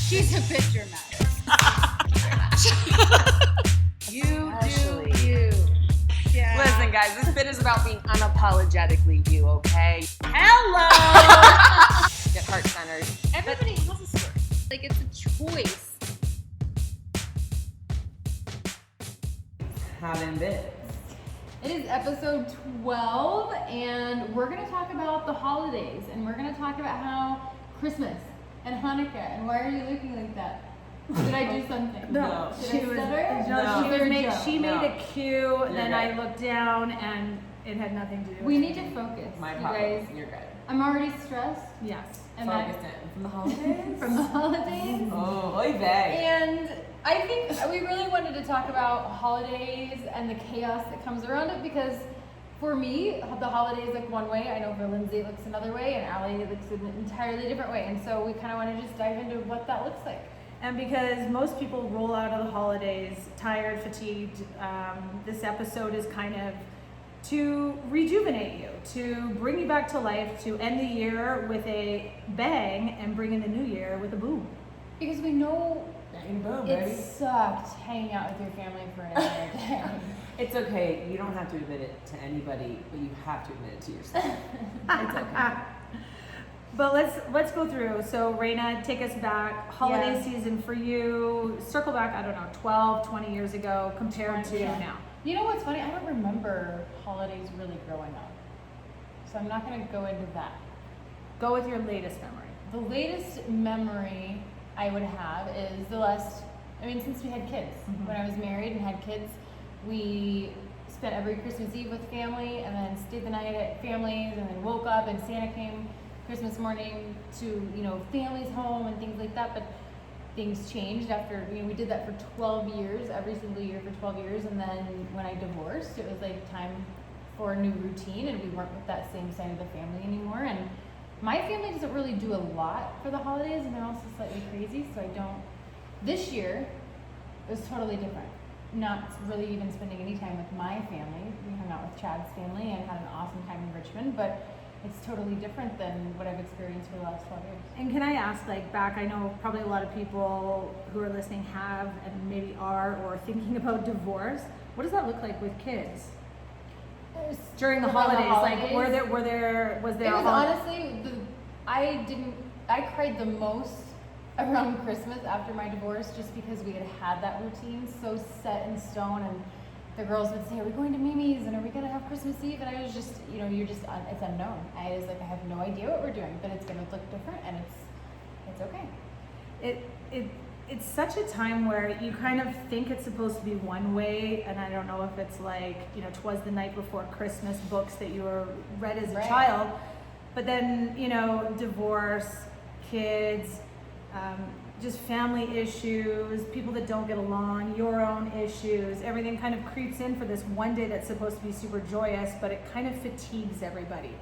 She's a picture mess. You Actually. do you. Yeah. Listen, guys, this bit is about being unapologetically you, okay? Hello! Get heart-centered. Everybody has a story. Like, it's a choice. Having bits. It is episode 12, and we're going to talk about the holidays, and we're going to talk about how Christmas and Hanukkah, and why are you looking like that? Did I do something? No, Did she I was. stutter? No, she made No. a cue. Then good. I looked down, and it had nothing to do. We with need to anything. focus, My you problem. guys. You're good. I'm already stressed, Yes. and Focus in. From the holidays? from the holidays. Oh, oy vey. And I think we really wanted to talk about holidays and the chaos that comes around it, because for me, the holidays look one way. I know for Lindsay it looks another way, and Allie it looks an entirely different way. And so we kind of want to just dive into what that looks like. And because most people roll out of the holidays tired, fatigued, this episode is kind of to rejuvenate you, to bring you back to life, to end the year with a bang and bring in the new year with a boom. Because we know Bang, boom, it baby. sucked hanging out with your family for an entire day. It's okay. You don't have to admit it to anybody, but you have to admit it to yourself. It's okay. But let's go through. So Raina, take us back. Holiday Yeah. season for you. Circle back, I don't know, 12, 20 years ago compared to Yeah. now. You know what's funny? I don't remember holidays really growing up. So I'm not going to go into that. Go with your latest memory. The latest memory I would have is since we had kids. Mhm. When I was married and had kids, we spent every Christmas Eve with family, and then stayed the night at families, and then woke up and Santa came Christmas morning to, families' home and things like that. But things changed after, we did that for 12 years, every single year for 12 years. And then when I divorced, it was like time for a new routine, and we weren't with that same side of the family anymore. And my family doesn't really do a lot for the holidays, and they're also slightly crazy, so I don't. This year, it was totally different. Not really even spending any time with my family. We hung out with Chad's family and had an awesome time in Richmond, but it's totally different than what I've experienced for the last 12 years. And can I ask, back, I know probably a lot of people who are listening have and maybe are or thinking about divorce. What does that look like with kids? During the Around the holidays, holidays? was there It a was honestly, I cried the most around Christmas after my divorce, just because we had that routine so set in stone, and the girls would say, are we going to Mimi's, and are we going to have Christmas Eve? And I was just, it's unknown. I was like, I have no idea what we're doing, but it's going to look different, and it's okay. It's such a time where you kind of think it's supposed to be one way, and I don't know if it's like, 'Twas the Night Before Christmas books that you were read as a Right. child, but then, divorce, kids, just family issues, people that don't get along, your own issues, everything kind of creeps in for this one day that's supposed to be super joyous, but it kind of fatigues everybody.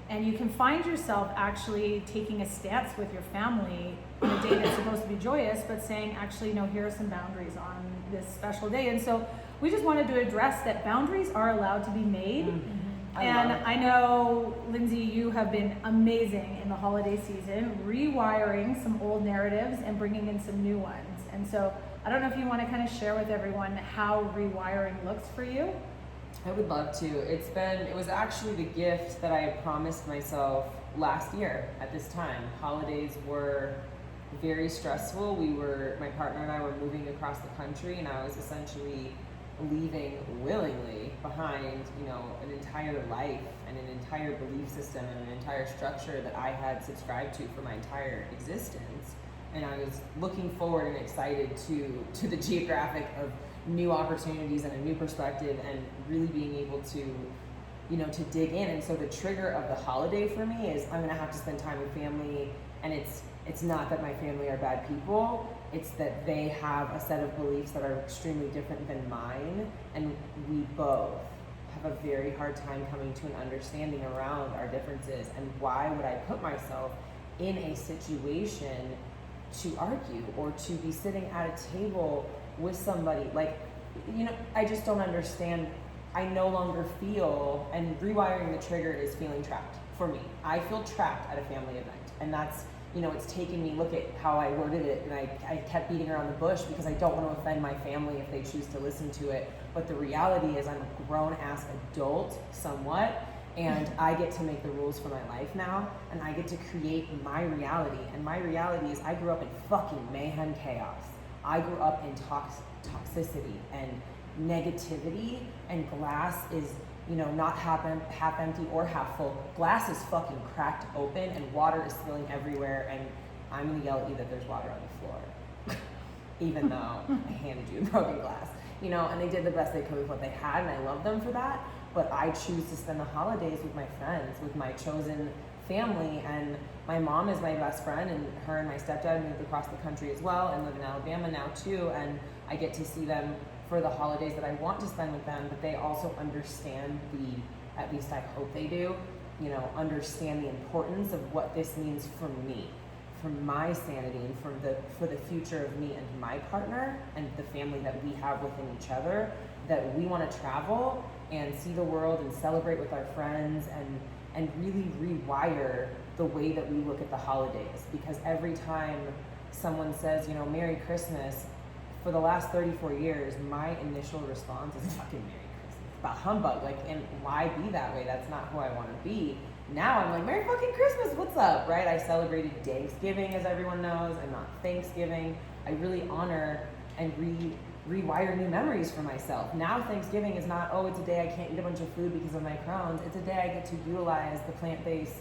And you can find yourself actually taking a stance with your family on a day that's supposed to be joyous, but saying, actually, no, here are some boundaries on this special day. And so we just wanted to address that boundaries are allowed to be made. I know, Lindsay, you have been amazing in the holiday season, rewiring some old narratives and bringing in some new ones. And so I don't know if you want to kind of share with everyone how rewiring looks for you. I would love to. It was actually the gift that I had promised myself last year at this time. Holidays were very stressful. My partner and I were moving across the country, and I was essentially leaving willingly behind, an entire life and an entire belief system and an entire structure that I had subscribed to for my entire existence. And I was looking forward and excited to the geographic of new opportunities and a new perspective, and really being able to, to dig in. And so the trigger of the holiday for me is I'm gonna have to spend time with family, and it's not that my family are bad people, it's that they have a set of beliefs that are extremely different than mine, and we both have a very hard time coming to an understanding around our differences. And why would I put myself in a situation to argue or to be sitting at a table with somebody? I just don't understand. I no longer feel, and rewiring the trigger is feeling trapped for me. I feel trapped at a family event, and that's you know, it's taken me, look at how I worded it, and I kept beating around the bush because I don't want to offend my family if they choose to listen to it. But the reality is I'm a grown-ass adult, somewhat, and I get to make the rules for my life now, and I get to create my reality. And my reality is I grew up in fucking mayhem chaos. I grew up in toxicity and negativity, and glass is, you know, not half empty or half full. Glass is fucking cracked open and water is spilling everywhere, and I'm gonna yell at you that there's water on the floor. Even though I handed you broken glass. You know, and they did the best they could with what they had, and I love them for that. But I choose to spend the holidays with my friends, with my chosen family, and my mom is my best friend, and her and my stepdad moved across the country as well and live in Alabama now too, and I get to see them for the holidays that I want to spend with them, but they also understand at least I hope they do, you know, understand the importance of what this means for me, for my sanity, and for the future of me and my partner and the family that we have within each other, that we want to travel and see the world and celebrate with our friends and really rewire the way that we look at the holidays. Because every time someone says, you know, Merry Christmas, for the last 34 years, my initial response is fucking Merry Christmas. It's about humbug, like, and why be that way? That's not who I want to be. Now I'm like, Merry fucking Christmas, what's up, right? I celebrated Thanksgiving, as everyone knows, and not Thanksgiving. I really honor and rewire new memories for myself. Now Thanksgiving is not, oh, it's a day I can't eat a bunch of food because of my Crohn's. It's a day I get to utilize the plant-based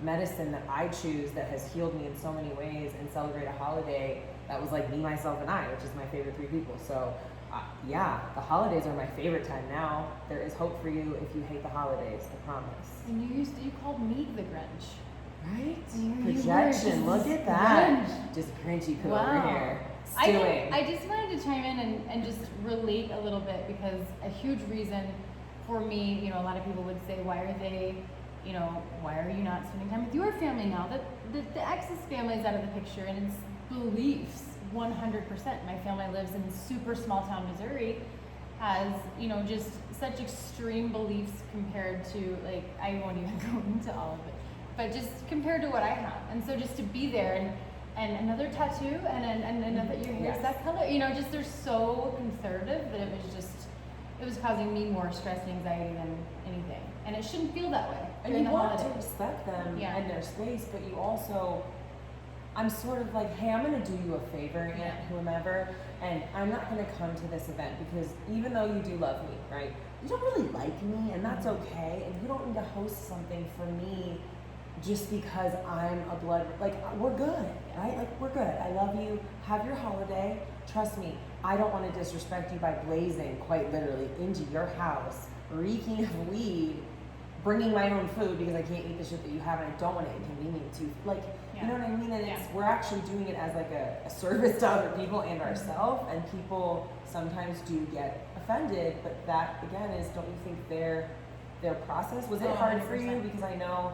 medicine that I choose that has healed me in so many ways, and celebrate a holiday that was like me, myself, and I, which is my favorite three people. So yeah, the holidays are my favorite time now. There is hope for you if you hate the holidays, I promise. And you called me the Grinch. Right? You Projection, were look at that. Grinch. Just Grinchy poo Wow. over here. I just wanted to chime in and just relate a little bit, because a huge reason for me, you know, a lot of people would say, why are you not spending time with your family now? The ex's family is out of the picture, and it's beliefs, 100%. My family lives in super small town Missouri, has, you know, just such extreme beliefs compared to, like, I won't even go into all of it, but just compared to what I have. And so just to be there and another tattoo and another, your hair's Yes. that color, you know, just they're so conservative that it was causing me more stress and anxiety than anything. And it shouldn't feel that way. And during you the want to holidays. respect them Yeah. and their space, but you also, I'm sort of like, hey, I'm going to do you a favor, Aunt, Yeah. whomever, and I'm not going to come to this event because even though you do love me, right, you don't really like me, and that's okay, and you don't need to host something for me just because I'm a blood, like, we're good, right? Like, we're good. I love you. Have your holiday. Trust me, I don't want to disrespect you by blazing, quite literally, into your house, reeking of weed, bringing my own food because I can't eat the shit that you have, and I don't want to inconvenience you. Like, Yeah. you know what I mean? And Yeah. we're actually doing it as like a service to other people and ourselves, and people sometimes do get offended, but that, again, is, don't you think their process, was it Oh, hard for you? 100%. Because I know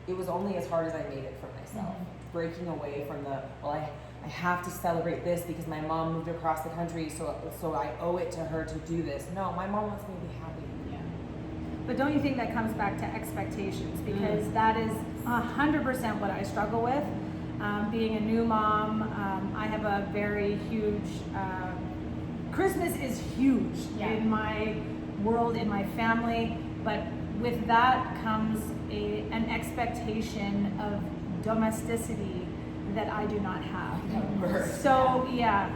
it was only as hard as I made it for myself. Mhm. Breaking away from I have to celebrate this because my mom moved across the country, so I owe it to her to do this. No, my mom wants me to be happy. Yeah. But don't you think that comes back to expectations? Because that is 100% what I struggle with. Being a new mom, I have a very huge, Christmas is huge Yeah. in my world, in my family, but with that comes an expectation of domesticity that I do not have. So yeah,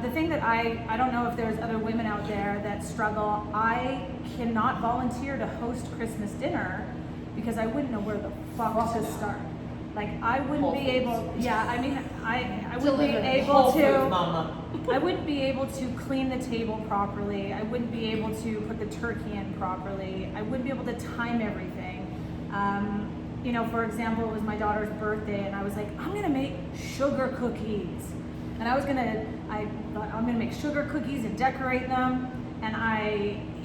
the thing that I don't know if there's other women out there that struggle. I cannot volunteer to host Christmas dinner because I wouldn't know where the fuck to start. Like, I wouldn't be able. Yeah, I mean, I wouldn't be able to. Mama. I wouldn't be able to clean the table properly. I wouldn't be able to put the turkey in properly. I wouldn't be able to time everything. You know, for example, it was my daughter's birthday, and I was like, I'm gonna make sugar cookies. And I thought, I'm gonna make sugar cookies and decorate them. And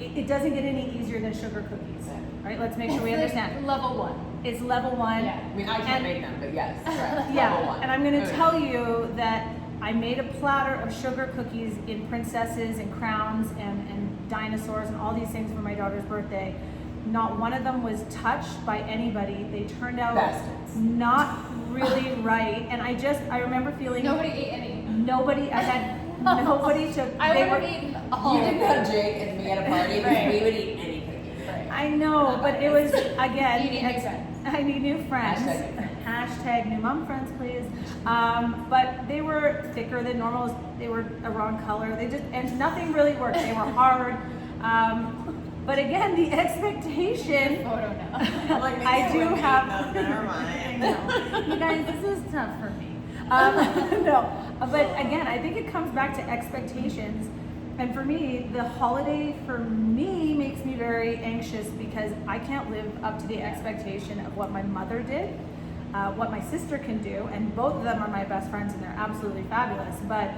it doesn't get any easier than sugar cookies, right? Let's make sure we understand. Level 1. It's level 1. Yeah. I mean, I can't make them, but yes, correct. Yeah, Level 1. and I'm gonna Okay. tell you that I made a platter of sugar cookies in princesses and crowns and dinosaurs and all these things for my daughter's birthday. Not one of them was touched by anybody. They turned out Bastards. not really right. And I remember feeling Nobody ate any. I had nobody to. I they would have were- eaten all. You didn't have Jake and me at a party because Right. we would eat any cookie. Right. I know, but it was again. You need new friends. I need new friends. Hashtag new friends. Hashtag new mom friends, please. But they were thicker than normal. They were a wrong color. And nothing really worked. They were hard. But again, the expectation. Photo now. I'm like, maybe I do wouldn't eat have. them, never I mind. know. You guys, this is tough for me. No, but again, I think it comes back to expectations. And for me, the holiday for me makes me very anxious because I can't live up to the expectation of what my mother did, what my sister can do, and both of them are my best friends and they're absolutely fabulous. But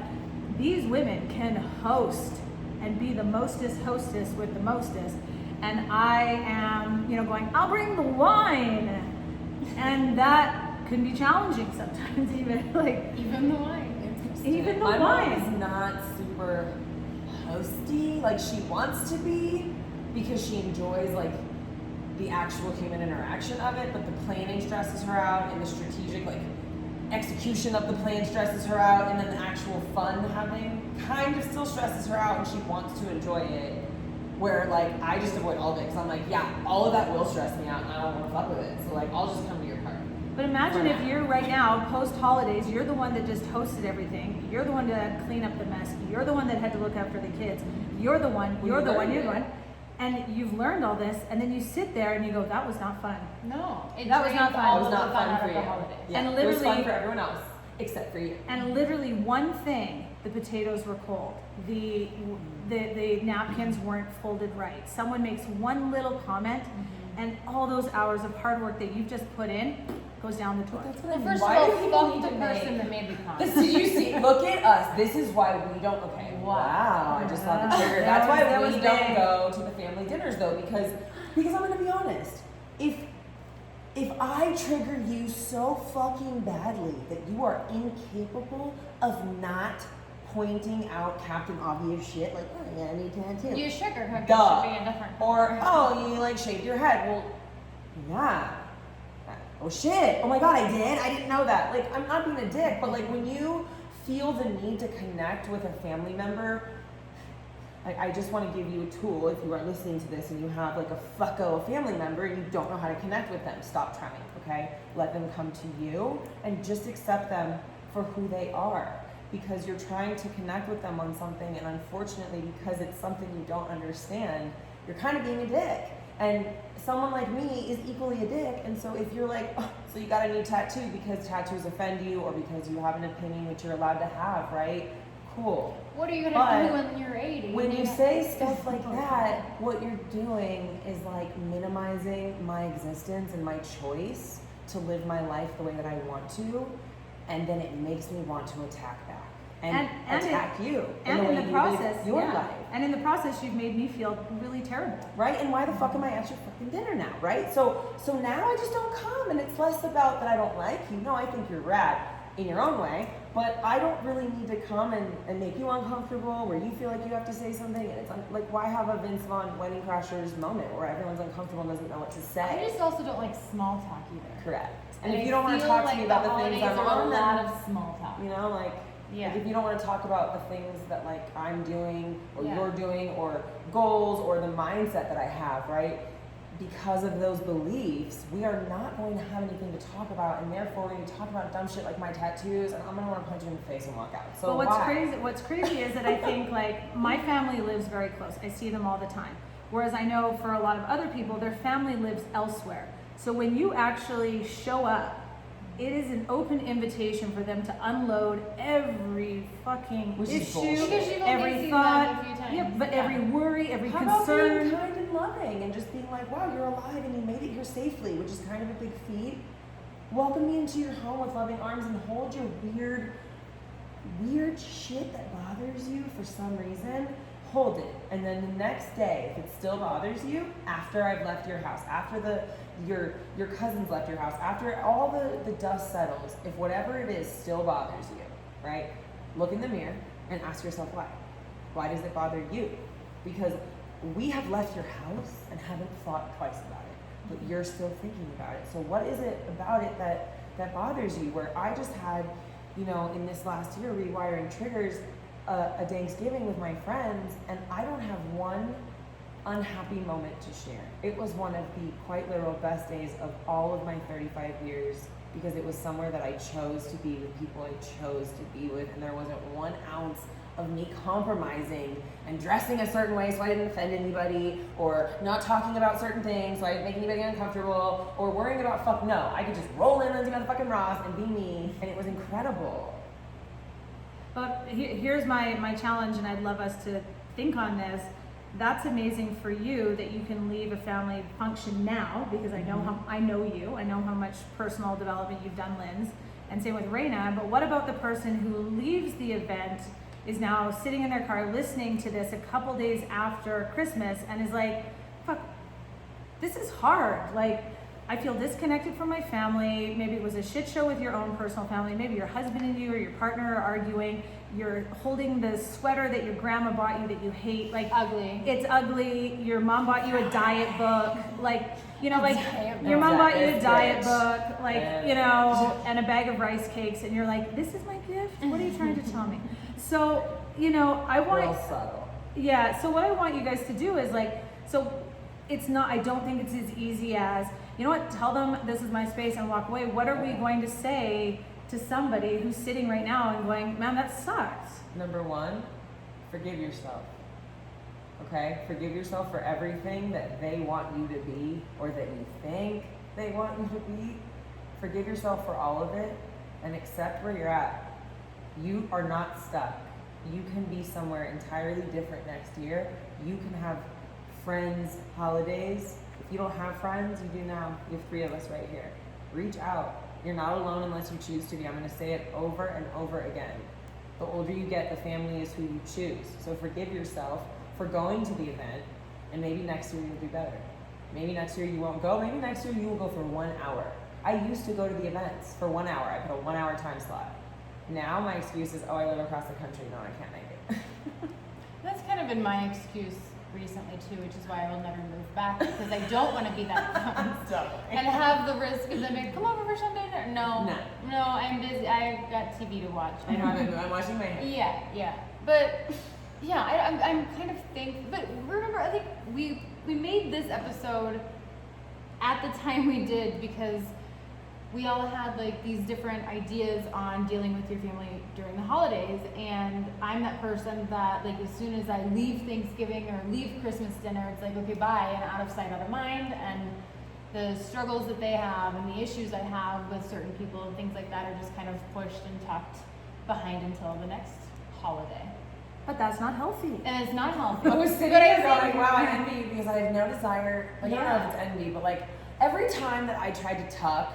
these women can host and be the mostest hostess with the mostest. And I am, going, I'll bring the wine. And that can be challenging sometimes, even Even the wine. even the My mom is wine. not super hosty, like she wants to be because she enjoys like the actual human interaction of it, but the planning stresses her out and the strategic like execution of the plan stresses her out, and then the actual fun having kind of still stresses her out and she wants to enjoy it. Where like I just avoid all of it because I'm like, yeah, all of that will stress me out and I don't want to fuck with it. So like I'll just come to your party. But imagine if you're right now, post holidays, you're the one that just hosted everything. You're the one to clean up the mess. You're the one that had to look after the kids. You're the one, Well, you're you the one, learned you're the it. one. And you've learned all this, and then you sit there and you go, that was not fun. No. It That was drained not fun. all It was of the not fun out for of you. the holidays. Yeah, And it was fun literally- for everyone else except for you. And literally one thing, the potatoes were cold. The napkins weren't folded right. Someone makes one little comment, and all those hours of hard work that you've just put in goes down the toilet. Well, first Why of do all, people fuck need the to person make- that made the comment. This, did you see? Look at us. This is why we don't. Okay. Wow. I just thought the trigger. That's why That we was don't big. go to the family dinners though, because I'm gonna be honest. If I trigger you so fucking badly that you are incapable of not pointing out Captain Obvious shit, like, oh yeah, I need tattoo. You sugarcooked it Duh. should be indifferent. Or, oh, you like shaved your head. Well, yeah. Oh shit. Oh my god, I did? I didn't know that. Like, I'm not being a dick, but like when you feel the need to connect with a family member, I just want to give you a tool if you are listening to this and you have like a fucko family member and you don't know how to connect with them. Stop trying, okay? Let them come to you and just accept them for who they are. Because you're trying to connect with them on something, and unfortunately, because it's something you don't understand, you're kind of being a dick. And someone like me is equally a dick, and so if you're like, oh, so you got a new tattoo because tattoos offend you or because you have an opinion which you're allowed to have, right? Cool. What are you But gonna do when you're 80? When you say stuff like that, what you're doing is like minimizing my existence and my choice to live my life the way that I want to, and then it makes me want to attack back and attack you And the way in the you process, live your yeah. life. And in the process, you've made me feel really terrible. Right? And why the fuck am I at your fucking dinner now, right? So now I just don't come, and it's less about that I don't like you. No, I think you're rad in your own way, but I don't really need to come and make you uncomfortable where you feel like you have to say something, and it's like, why have a Vince Vaughn Wedding Crashers moment where everyone's uncomfortable and doesn't know what to I say? just also don't like small talk either. Correct. And I if you don't want to feel talk to like me about the holidays things I'm are on, a lot then, of small talk. you know, like, Yeah. like if you don't want to talk about the things that like I'm doing or Yeah. you're doing or goals or the mindset that I have, right? Because of those beliefs, we are not going to have anything to talk about, and therefore when you talk about dumb shit like my tattoos, and I'm gonna want to punch you in the face and walk out. So But why? what's crazy is that I think like my family lives very close. I see them all the time. Whereas I know for a lot of other people, their family lives elsewhere. So when you actually show up, it is an open invitation for them to unload every fucking Which is issue, bullshit. Because you've only every seen thought, them a few times. yeah, but Yeah. every worry, every How about concern. being kind and loving and just being like, wow, you're alive and you made it here safely, which is kind of a big feat. Welcome me into your home with loving arms and hold your weird shit that bothers you for some reason. Hold it. And then the next day, if it still bothers you, after I've left your house, after your cousins left your house, after all the dust settles, if whatever it is still bothers you, right? Look in the mirror and ask yourself why. Why does it bother you? Because we have left your house and haven't thought twice about it, but you're still thinking about it. So what is it about it that that bothers you? Where I just had, you know, in this last year, rewiring triggers, a Thanksgiving with my friends, and I don't have one unhappy moment to share. It was one of the quite literal best days of all of my 35 years, because it was somewhere that I chose to be with people I chose to be with, and there wasn't 1 ounce of me compromising and dressing a certain way so I didn't offend anybody, or not talking about certain things so I didn't make anybody uncomfortable, or worrying about no. I could just roll in on motherfucking Ross and be me, and it was incredible. But here's my challenge, and I'd love us to think on this. That's amazing for you that you can leave a family function now, because I know I know you. I know how much personal development you've done, Linz, and same with Raina. But what about the person who leaves the event, is now sitting in their car listening to this a couple days after Christmas, and is like, fuck, this is hard. Like, I feel disconnected from my family. Maybe it was a shit show with your own personal family. Maybe your husband and you or your partner are arguing. You're holding the sweater that your grandma bought you that you hate. Like, Ugly. It's ugly. Your mom bought you a diet book. Like, you know, like your book. mom bought you a Bitch. diet book, like, you know, and a bag of rice cakes, and you're like, this is my gift? What are you trying to tell me? So, you know, I want... Real subtle. Yeah, so what I want you guys to do is like, so it's not, I don't think it's as easy as, you know what, tell them this is my space and walk away. What are we going to say to somebody who's sitting right now and going, man, that sucks? Number one, forgive yourself. Okay? Forgive yourself for everything that they want you to be, or that you think they want you to be. Forgive yourself for all of it, and accept where you're at. You are not stuck. You can be somewhere entirely different next year. You can have friends, holidays. If you don't have friends, you do now. You have 3 of us right here. Reach out. You're not alone unless you choose to be. I'm going to say it over and over again. The older you get, the family is who you choose. So forgive yourself for going to the event, and maybe next year you'll do better. Maybe next year you won't go. Maybe next year you will go for 1 hour. I used to go to the events for 1 hour. I put a 1 hour time slot. Now my excuse is, oh, I live across the country. No, I can't make it. That's kind of been my excuse recently too, which is why I will never move back, because I don't want to be that fun and have the risk of them being, come over for Sunday dinner. No, I'm busy. I've got TV to watch. I'm watching my hair. Yeah. But yeah, I'm kind of but remember, I think we made this episode at the time we did because we all had like these different ideas on dealing with your family during the holidays, and I'm that person that like as soon as I leave Thanksgiving or leave Christmas dinner, it's like, okay, bye, and out of sight, out of mind, and the struggles that they have and the issues I have with certain people and things like that are just kind of pushed and tucked behind until the next holiday. But that's not healthy. And it's not healthy. I was sitting there going, wow, I envy you, because I have no desire, like, I don't know if it's envy, but like every time that I tried to tuck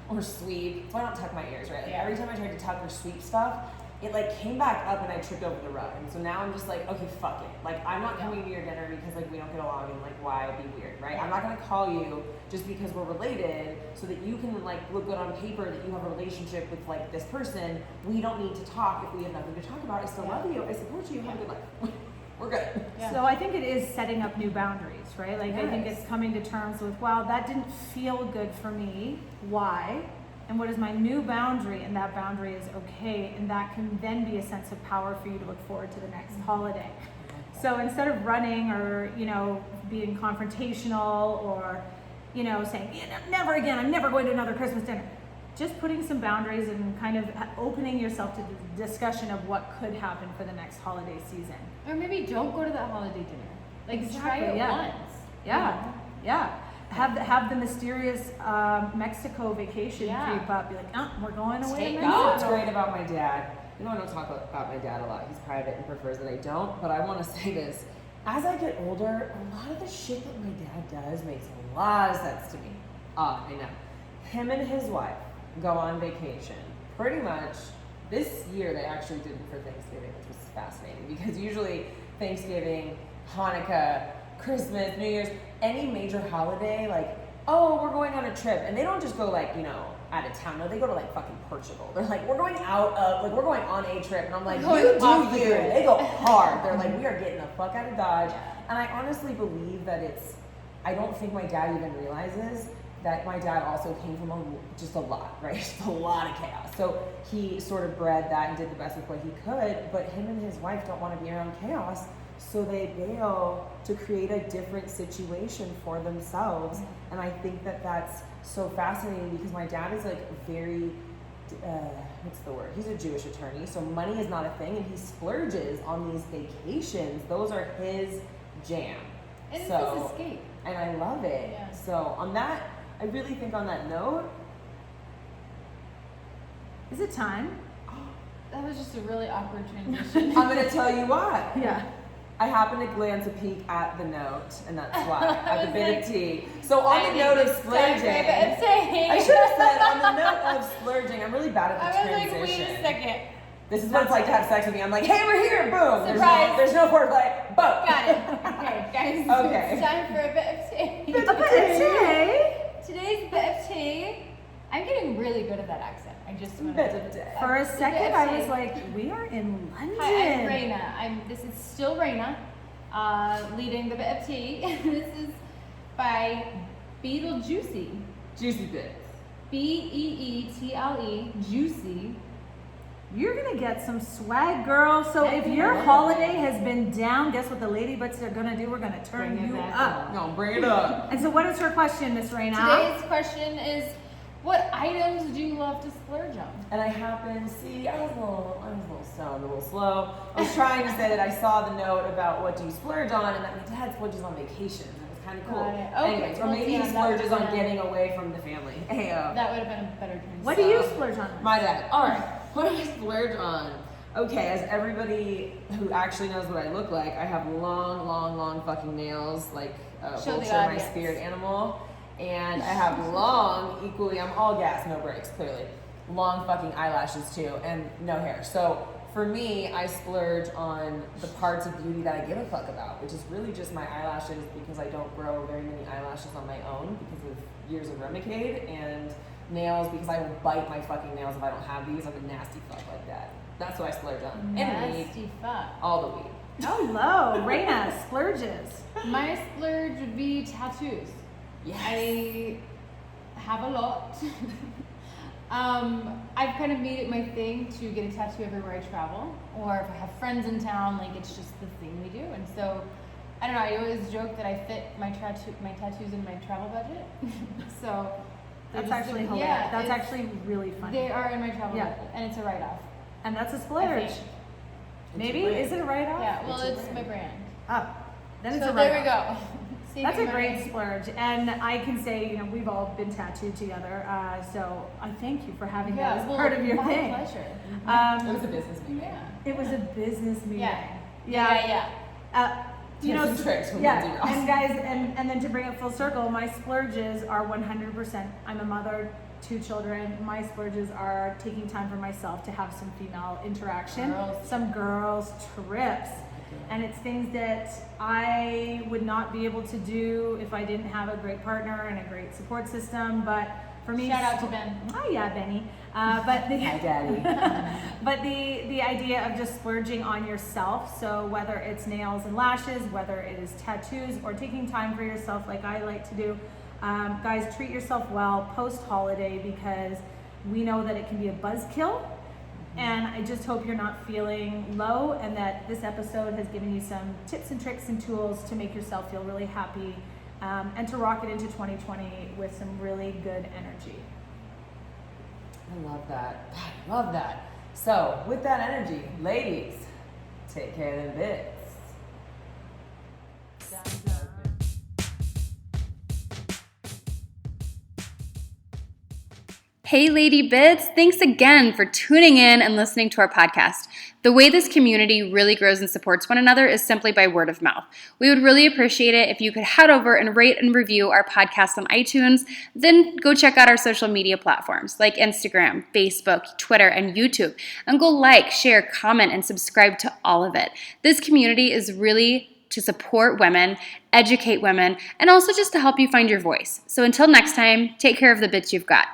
or sweep, so I don't tuck my ears, right? Like every time I tried to tuck or sweep stuff, it like came back up and I tripped over the rug. And so now I'm just like, okay, fuck it. Like, I'm not coming to your dinner because like we don't get along, and like why be weird, right? I'm not gonna call you just because we're related so that you can like look good on paper that you have a relationship with like this person. We don't need to talk if we have nothing to talk about. I still love you, I support you, have a good life. We're good. Yeah. So I think it is setting up new boundaries, right? Like, I think it's coming to terms with, wow, that didn't feel good for me. Why? And what is my new boundary? And that boundary is okay. And that can then be a sense of power for you to look forward to the next holiday. So instead of running or, you know, being confrontational or, you know, saying, never again, I'm never going to another Christmas dinner. Just putting some boundaries and kind of opening yourself to the discussion of what could happen for the next holiday season. Or maybe don't go to that holiday dinner. Like, try it once. Yeah. Have the mysterious Mexico vacation creep up. Be like, we're going away. You know what's great about my dad? You know, I don't talk about my dad a lot. He's private and prefers that I don't. But I want to say this: as I get older, a lot of the shit that my dad does makes a lot of sense to me. I know. Him and his wife go on vacation. Pretty much this year they actually did it for Thanksgiving, which was fascinating because usually Thanksgiving, Hanukkah, Christmas, New Year's, any major holiday, like, oh, we're going on a trip. And they don't just go like, you know, out of town. No, they go to like fucking Portugal. They're like, we're going we're going on a trip. And I'm like, you do you. They go hard. They're like, we are getting the fuck out of Dodge. And I honestly believe that I don't think my dad even realizes that my dad also came from just a lot, right? Just a lot of chaos. So he sort of bred that and did the best with what he could, but him and his wife don't want to be around chaos, so they bail to create a different situation for themselves. And I think that that's so fascinating because my dad is like very, what's the word? He's a Jewish attorney, so money is not a thing, and he splurges on these vacations. Those are his jam. And it's So- this escape. And I love it. Yeah. So on that, I really think on that note, Is it time? That was just a really awkward transition. I'm gonna tell you why. Yeah. I happened to glance a peek at the note, and that's why, at the was bit like, of tea. So on the note of splurging, I should have said on the note of splurging, I'm really bad at the I was like, transition. wait a second. This is what it's like to have sex with me. I'm like, hey, we're here, boom. Surprise. There's no foreplay, boom. Got it. Okay, guys. Okay. It's time for a bit of tea. Bit A bit of tea. Today's bit of tea. I'm getting really good at that accent. I just want Bit to. of tea. For a Bit second, of I tea. was like, we are in London. Hi, I'm Raina. This is still Raina, leading the bit of tea. This is by Beetlejuicy. Juicy bits. Beetle, Juicy. You're gonna get some swag, girl. So if your holiday has been down, guess what the ladybutts are gonna do? We're gonna turn Bring it you back up. No, bring it up. And so what is her question, Miss Raina? Today's question is, what items do you love to splurge on? And I happened, see, I was a little stoned, a little slow. I was trying to say that I saw the note about what do you splurge on, and that my dad splurges on vacation. That was kind of cool. Got it. Okay, Anyways, or well, maybe yeah, he that splurges would've on been- getting away from the family. Hey, That would have been a better transition. What do you splurge on? my dad. All right, what do I splurge on? Okay, as everybody who actually knows what I look like, I have long fucking nails, like a Show the vulture, my audience. spirit animal. And I have long, equally, I'm all gas, no brakes, clearly. Long fucking eyelashes too, and no hair. So for me, I splurge on the parts of beauty that I give a fuck about, which is really just my eyelashes because I don't grow very many eyelashes on my own because of years of Remicade, and nails because I will bite my fucking nails if I don't have these. I'm a nasty fuck like that. That's what I splurge on. And weed. Nasty fuck. All the weed. Hello, Raina splurges. My splurge would be tattoos. Yes. I have a lot. I've kind of made it my thing to get a tattoo everywhere I travel, or if I have friends in town, like it's just the thing we do. And so, I don't know. I always joke that I fit my tattoos in my travel budget. So they're That's just- actually hilarious. yeah, That's it's- actually really funny. They are in my travel Yeah. budget, and it's a write-off. And that's a I splurge. think. Maybe? a brand. Is it a write-off? Yeah. Well, It's a it's my brand. Oh, then it's So a there write-off. we go. Saving That's a money. great splurge, and I can say, you know, we've all been tattooed together, so I thank you for having that as well, part of your my thing. pleasure. It was a business meeting. Yeah. It was a business meeting. Yeah. Yeah. You know, Tips and tricks from yeah, Lindsay Ross. and guys, and then to bring it full circle, my splurges are 100%. I'm a mother, 2 children. My splurges are taking time for myself to have some female interaction, Girls. some girls trips. And it's things that I would not be able to do if I didn't have a great partner and a great support system. But for me, Shout out to Ben. Oh yeah, Benny. But the Hi, Daddy. but the idea of just splurging on yourself. So whether it's nails and lashes, whether it is tattoos, or taking time for yourself, like I like to do, guys, treat yourself well post holiday because we know that it can be a buzzkill. And I just hope you're not feeling low, and that this episode has given you some tips and tricks and tools to make yourself feel really happy, and to rock it into 2020 with some really good energy. I love that. I love that. So, with that energy, ladies, take care of them bits. Hey, Lady Bits, thanks again for tuning in and listening to our podcast. The way this community really grows and supports one another is simply by word of mouth. We would really appreciate it if you could head over and rate and review our podcast on iTunes, then go check out our social media platforms like Instagram, Facebook, Twitter, and YouTube, and go like, share, comment, and subscribe to all of it. This community is really to support women, educate women, and also just to help you find your voice. So until next time, take care of the bits you've got.